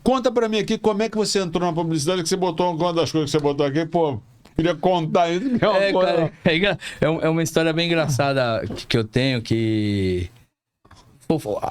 Conta pra mim aqui como é que você entrou na publicidade, que você botou uma das coisas que você botou aqui, pô, queria contar isso. Cara, é uma história bem engraçada que eu tenho, que...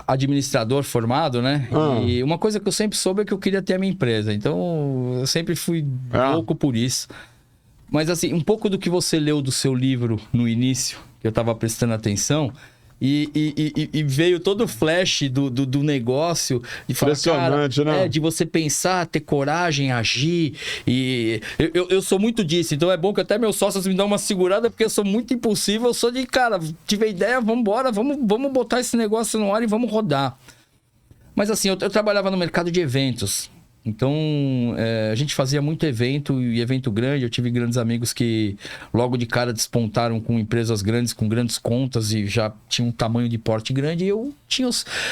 administrador formado, né? E uma coisa que eu sempre soube é que eu queria ter a minha empresa. Então, eu sempre fui louco por isso. Mas, assim, um pouco do que você leu do seu livro no início, que eu tava prestando atenção, e veio todo o flash do negócio. De falar, impressionante, cara, né? de você pensar, ter coragem, agir. E eu sou muito disso. Então, é bom que até meus sócios me dão uma segurada, porque eu sou muito impulsivo. Eu sou de, cara, tive ideia, vamos embora, vamos botar esse negócio no ar e vamos rodar. Mas, assim, eu trabalhava no mercado de eventos. Então, a gente fazia muito evento, e evento grande. Eu tive grandes amigos que logo de cara despontaram com empresas grandes, com grandes contas, e já tinham um tamanho de porte grande. E eu tinha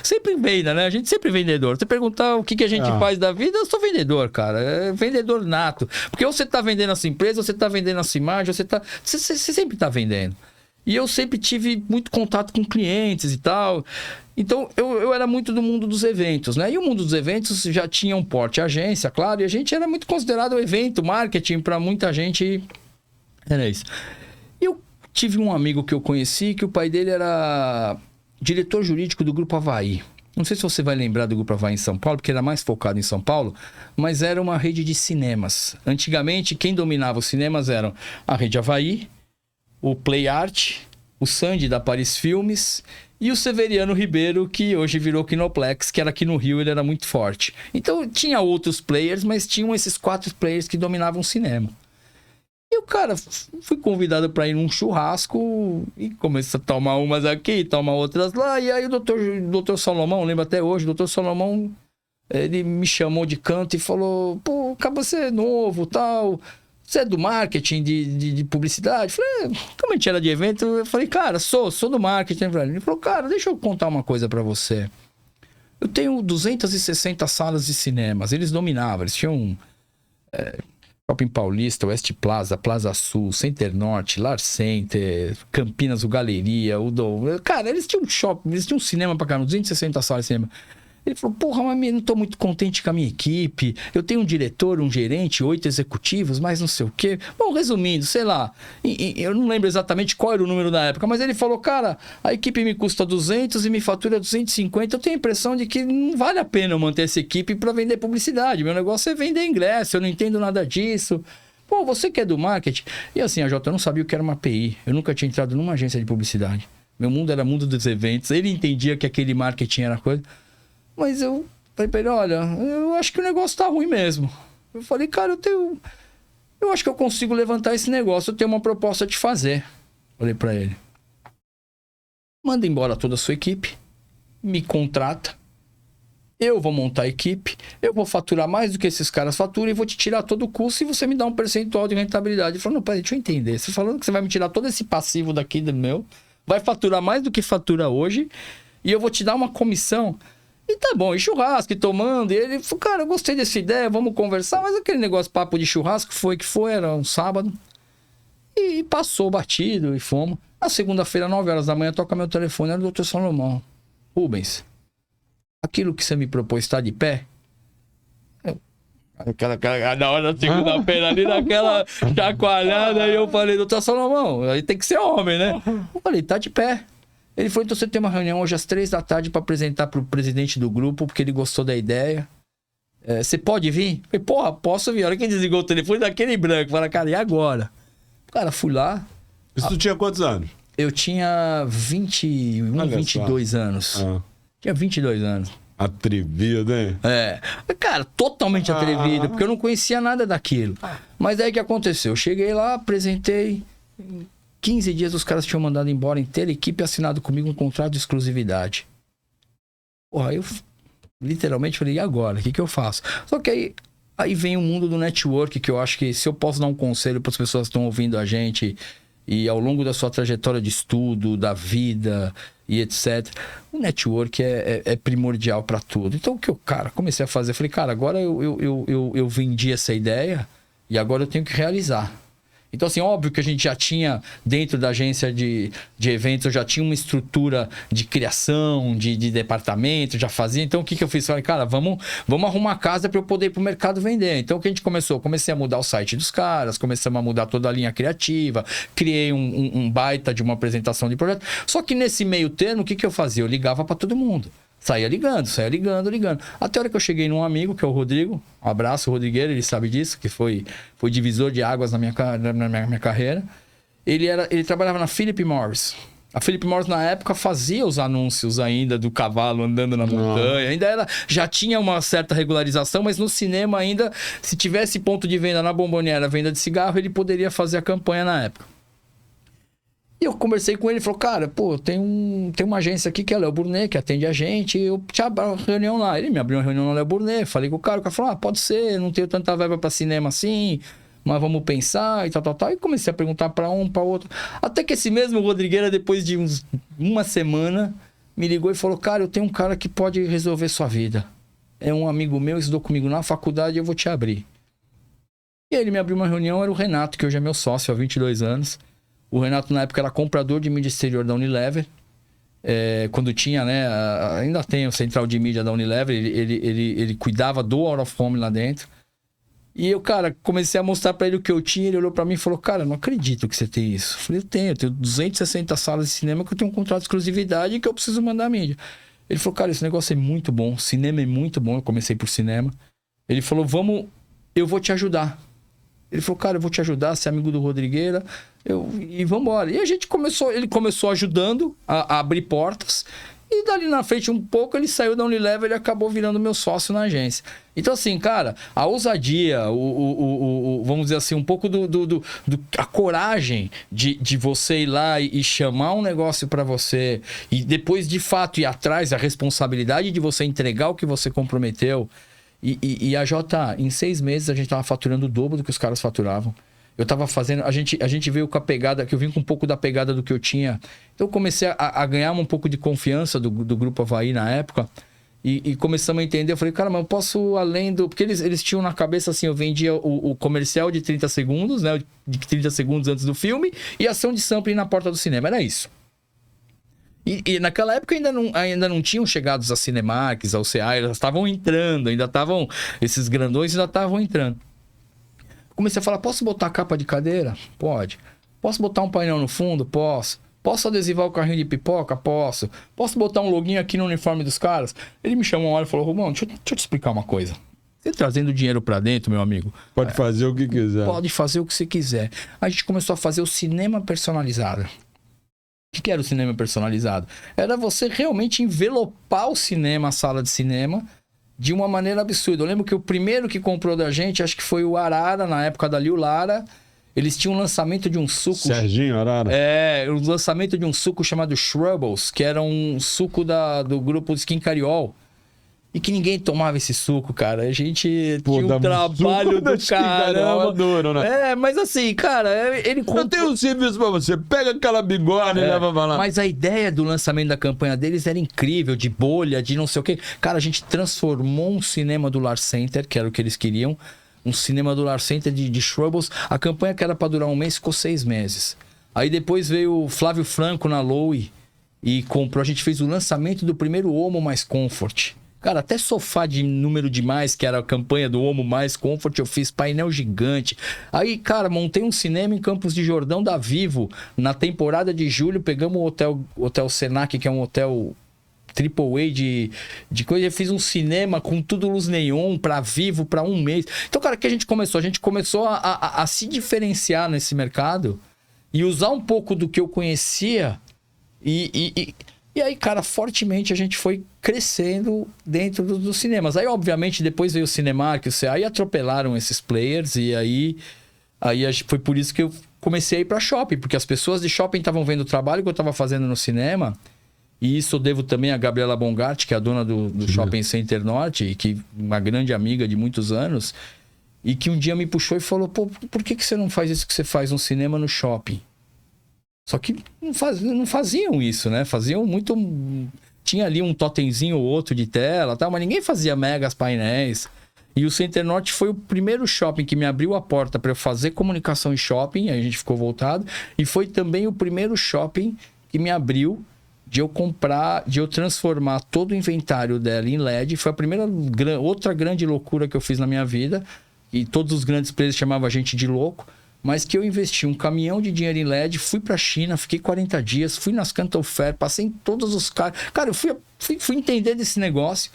sempre venda, né? A gente sempre é vendedor. Você perguntar o que a gente faz da vida, eu sou vendedor, cara. É vendedor nato. Porque ou você tá vendendo a sua empresa, ou você tá vendendo a sua imagem, ou você sempre tá vendendo. E eu sempre tive muito contato com clientes e tal. Então, eu era muito do mundo dos eventos, né? E o mundo dos eventos já tinha um porte agência, claro. E a gente era muito considerado evento, marketing. Para muita gente, era isso. E eu tive um amigo que eu conheci, que o pai dele era diretor jurídico do Grupo Avaí. Não sei se você vai lembrar do Grupo Avaí em São Paulo, porque era mais focado em São Paulo, mas era uma rede de cinemas. Antigamente, quem dominava os cinemas eram a Rede Avaí, o Play Art, o Sandy da Paris Filmes e o Severiano Ribeiro, que hoje virou Kinoplex, que era aqui no Rio, ele era muito forte. Então tinha outros players, mas tinham esses 4 players que dominavam o cinema. E o cara, fui convidado para ir num churrasco e comecei a tomar umas aqui, tomar outras lá. E aí o doutor Salomão, lembro até hoje, o doutor Salomão, ele me chamou de canto e falou: pô, cara, você é novo, tal... Você é do marketing, de publicidade? Eu falei, como a gente era de evento, eu falei, cara, sou do marketing. Ele falou, cara, deixa eu contar uma coisa pra você. Eu tenho 260 salas de cinemas, eles dominavam, eles tinham Shopping Paulista, West Plaza, Plaza Sul, Center Norte, Lar Center, Campinas, o Galeria, cara, eles tinham shopping, eles tinham cinema pra caramba, 260 salas de cinema. Ele falou, porra, mas não tô muito contente com a minha equipe. Eu tenho um diretor, um gerente, 8 executivos, mas não sei o quê. Bom, resumindo, sei lá, eu não lembro exatamente qual era o número na época, mas ele falou, cara, a equipe me custa 200 e me fatura 250. Eu tenho a impressão de que não vale a pena eu manter essa equipe para vender publicidade. Meu negócio é vender ingresso, eu não entendo nada disso. Pô, você que é do marketing. E assim, a Jota, eu não sabia o que era uma API. Eu nunca tinha entrado numa agência de publicidade. Meu mundo era mundo dos eventos. Ele entendia que aquele marketing era coisa... Mas eu falei pra ele, olha, eu acho que o negócio tá ruim mesmo. Eu falei, cara, eu acho que eu consigo levantar esse negócio, eu tenho uma proposta a te fazer. Falei pra ele, manda embora toda a sua equipe, me contrata, eu vou montar a equipe, eu vou faturar mais do que esses caras faturam e vou te tirar todo o custo e você me dá um percentual de rentabilidade. Ele falou, não, peraí, deixa eu entender. Você falando que você vai me tirar todo esse passivo daqui do meu, vai faturar mais do que fatura hoje e eu vou te dar uma comissão... E tá bom, e churrasco, e tomando, e ele falou, cara, eu gostei dessa ideia, vamos conversar, mas aquele negócio, papo de churrasco, foi que foi, era um sábado, e passou batido, e fomos. Na segunda-feira, 9 horas da manhã, toca meu telefone, era o doutor Salomão. Rubens, aquilo que você me propôs está de pé? Na hora da segunda-feira ali, naquela chacoalhada, e eu falei, doutor Salomão, aí tem que ser homem, né? Eu falei, tá de pé. Ele falou, então você tem uma reunião hoje às 3 da tarde para apresentar para o presidente do grupo, porque ele gostou da ideia. Você pode vir? Eu falei, porra, posso vir. A hora que ele desligou o telefone, daquele branco. Fala, cara, e agora? Cara, fui lá. Isso tu tinha quantos anos? Eu tinha 21, 22 anos. Tinha 22 anos. Atrevido, hein? Cara, totalmente atrevido, porque eu não conhecia nada daquilo. Mas aí o que aconteceu? Eu cheguei lá, apresentei... 15 dias os caras tinham mandado embora inteira a equipe e assinado comigo um contrato de exclusividade. Porra, eu literalmente falei, e agora? O que eu faço? Só que aí vem o mundo do network, que eu acho que se eu posso dar um conselho para as pessoas que estão ouvindo a gente e ao longo da sua trajetória de estudo, da vida e etc. O network é primordial para tudo. Então o que eu, cara, comecei a fazer? Falei, cara, agora eu vendi essa ideia e agora eu tenho que realizar. Então, assim, óbvio que a gente já tinha, dentro da agência de eventos, eu já tinha uma estrutura de criação, de departamento, já fazia. Então, o que eu fiz? Falei, cara, vamos arrumar casa para eu poder ir pro mercado vender. Então, o que a gente começou? Comecei a mudar o site dos caras, começamos a mudar toda a linha criativa, criei um baita de uma apresentação de projeto. Só que nesse meio termo, o que eu fazia? Eu ligava para todo mundo. Saía ligando. Até a hora que eu cheguei num amigo, que é o Rodrigo. Um abraço, o Rodrigueiro, ele sabe disso, que foi divisor de águas na minha carreira. Ele trabalhava na Philip Morris. A Philip Morris, na época, fazia os anúncios ainda do cavalo andando na montanha. Já tinha uma certa regularização, mas no cinema ainda, se tivesse ponto de venda na Bomboniera, venda de cigarro, ele poderia fazer a campanha na época. E eu conversei com ele, ele falou, cara, pô, tem uma agência aqui que é a Léo Burnet, que atende a gente, eu te abro uma reunião lá. Ele me abriu uma reunião na Léo Burnet, falei com o cara falou, pode ser, não tenho tanta verba pra cinema assim, mas vamos pensar e tal. E comecei a perguntar pra um, pra outro. Até que esse mesmo Rodrigueira, depois de uma semana, me ligou e falou, cara, eu tenho um cara que pode resolver sua vida. É um amigo meu, estudou comigo na faculdade, eu vou te abrir. E aí ele me abriu uma reunião, era o Renato, que hoje é meu sócio há 22 anos. O Renato, na época, era comprador de mídia exterior da Unilever. Quando tinha, né? Ainda tem o central de mídia da Unilever. Ele cuidava do Out of Home lá dentro. E eu, cara, comecei a mostrar pra ele o que eu tinha. Ele olhou pra mim e falou, cara, não acredito que você tem isso. Eu falei, eu tenho 260 salas de cinema que eu tenho um contrato de exclusividade e que eu preciso mandar mídia. Ele falou, cara, esse negócio é muito bom. Cinema é muito bom. Eu comecei por cinema. Ele falou, eu vou te ajudar. Ele falou, cara, eu vou te ajudar, você é amigo do Rodrigueira, e vambora. E a gente ele começou ajudando a abrir portas, e dali na frente um pouco ele saiu da Unilever e acabou virando meu sócio na agência. Então assim, cara, a ousadia, vamos dizer assim, um pouco a coragem de você ir lá e chamar um negócio para você, e depois de fato ir atrás, a responsabilidade de você entregar o que você comprometeu. E a Jota, em 6 meses, a gente tava faturando o dobro do que os caras faturavam. Eu tava fazendo... A gente veio com a pegada... Que eu vim com um pouco da pegada do que eu tinha. Então, eu comecei a ganhar um pouco de confiança do Grupo Avaí na época. E começamos a entender. Eu falei, cara, mas eu posso além do... Porque eles tinham na cabeça, assim, eu vendia o comercial de 30 segundos, né? De 30 segundos antes do filme. E ação de sampling na porta do cinema. Era isso. E naquela época ainda não tinham chegado a Cinemark, ao CA, elas estavam entrando, esses grandões ainda estavam entrando. Comecei a falar, posso botar capa de cadeira? Pode. Posso botar um painel no fundo? Posso. Posso adesivar o carrinho de pipoca? Posso. Posso botar um loginho aqui no uniforme dos caras? Ele me chamou uma hora e falou, Romão, deixa eu te explicar uma coisa. Você trazendo dinheiro pra dentro, meu amigo. Pode fazer o que quiser. Pode fazer o que você quiser. A gente começou a fazer o cinema personalizado. O que era o cinema personalizado? Era você realmente envelopar o cinema, a sala de cinema, de uma maneira absurda. Eu lembro que o primeiro que comprou da gente, acho que foi o Arara, na época da Liu Lara. Eles tinham um lançamento de um suco... Serginho Arara? O lançamento de um suco chamado Shrubbles, que era um suco do grupo Skin Cariol. E que ninguém tomava esse suco, cara. A gente tinha um trabalho do caramba. Duro, né? Mas assim, cara, ele Eu tenho um serviço pra você. Pega aquela bigode e leva pra lá. Mas a ideia do lançamento da campanha deles era incrível, de bolha, de não sei o quê. Cara, a gente transformou um cinema do Lar Center, que era o que eles queriam. Um cinema do Lar Center de Shrubbles. A campanha que era pra durar 1 mês, ficou 6 meses. Aí depois veio o Flávio Franco na Loewe e comprou. A gente fez o lançamento do primeiro Omo Mais Comfort. Cara, até sofá de número demais, que era a campanha do Omo Mais Comfort, eu fiz painel gigante. Aí, cara, montei um cinema em Campos de Jordão da Vivo. Na temporada de julho, pegamos o Hotel Senac, que é um hotel AAA de coisa. Eu fiz um cinema com tudo luz neon pra Vivo, pra 1 mês. Então, cara, o que a gente começou? A gente começou a se diferenciar nesse mercado e usar um pouco do que eu conhecia E aí, cara, fortemente a gente foi crescendo dentro dos cinemas. Aí, obviamente, depois veio o Cinemark, o CA, e atropelaram esses players. E aí foi por isso que eu comecei a ir para shopping, porque as pessoas de shopping estavam vendo o trabalho que eu estava fazendo no cinema. E isso eu devo também a Gabriela Bongart, que é a dona do Shopping Center Norte, e que uma grande amiga de muitos anos, e que um dia me puxou e falou: pô, por que você não faz isso que você faz, um cinema no shopping? Só que não faziam isso, né? Faziam muito... Tinha ali um totemzinho ou outro de tela, tal, mas ninguém fazia megas painéis. E o Center Norte foi o primeiro shopping que me abriu a porta para eu fazer comunicação em shopping, aí a gente ficou voltado. E foi também o primeiro shopping que me abriu de eu comprar, de eu transformar todo o inventário dela em LED. Foi a primeira, outra grande loucura que eu fiz na minha vida. E todos os grandes players chamavam a gente de louco. Mas que eu investi um caminhão de dinheiro em LED, fui pra China, fiquei 40 dias, fui nas Canton Fair, passei em todos os caras. Cara, eu fui entender desse negócio.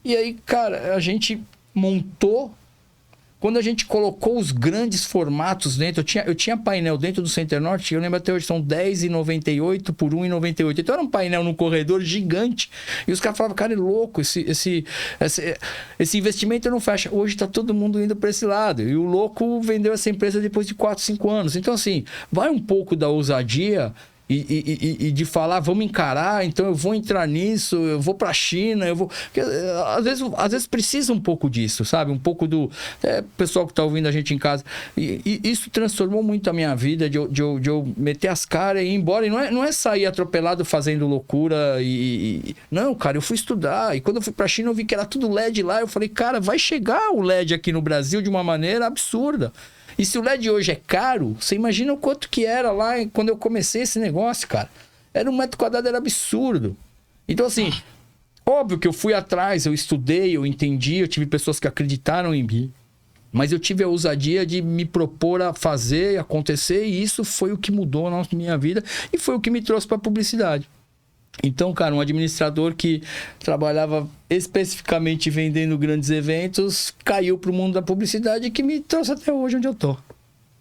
E aí, cara, a gente montou... Quando a gente colocou os grandes formatos dentro, eu tinha painel dentro do Center Norte, eu lembro até hoje, são 10,98 por 1,98. Então era um painel no corredor gigante. E os caras falavam, cara, é louco, esse investimento não fecha. Hoje tá todo mundo indo para esse lado. E o louco vendeu essa empresa depois de 4, 5 anos. Então, assim, vai um pouco da ousadia... E de falar, vamos encarar, então eu vou entrar nisso, eu vou pra China, eu vou... Porque, às vezes precisa um pouco disso, sabe? Um pouco do... pessoal que tá ouvindo a gente em casa. E isso transformou muito a minha vida, de eu meter as caras e ir embora. E não é sair atropelado fazendo loucura Não, cara, eu fui estudar. E quando eu fui pra China, eu vi que era tudo LED lá. Eu falei, cara, vai chegar o LED aqui no Brasil de uma maneira absurda. E se o LED hoje é caro, você imagina o quanto que era lá quando eu comecei esse negócio, cara. Era 1 metro quadrado, era absurdo. Então, assim, óbvio que eu fui atrás, eu estudei, eu entendi, eu tive pessoas que acreditaram em mim. Mas eu tive a ousadia de me propor a fazer, acontecer, e isso foi o que mudou a minha vida e foi o que me trouxe para a publicidade. Então, cara, um administrador que trabalhava especificamente vendendo grandes eventos, caiu para o mundo da publicidade que me trouxe até hoje onde eu tô.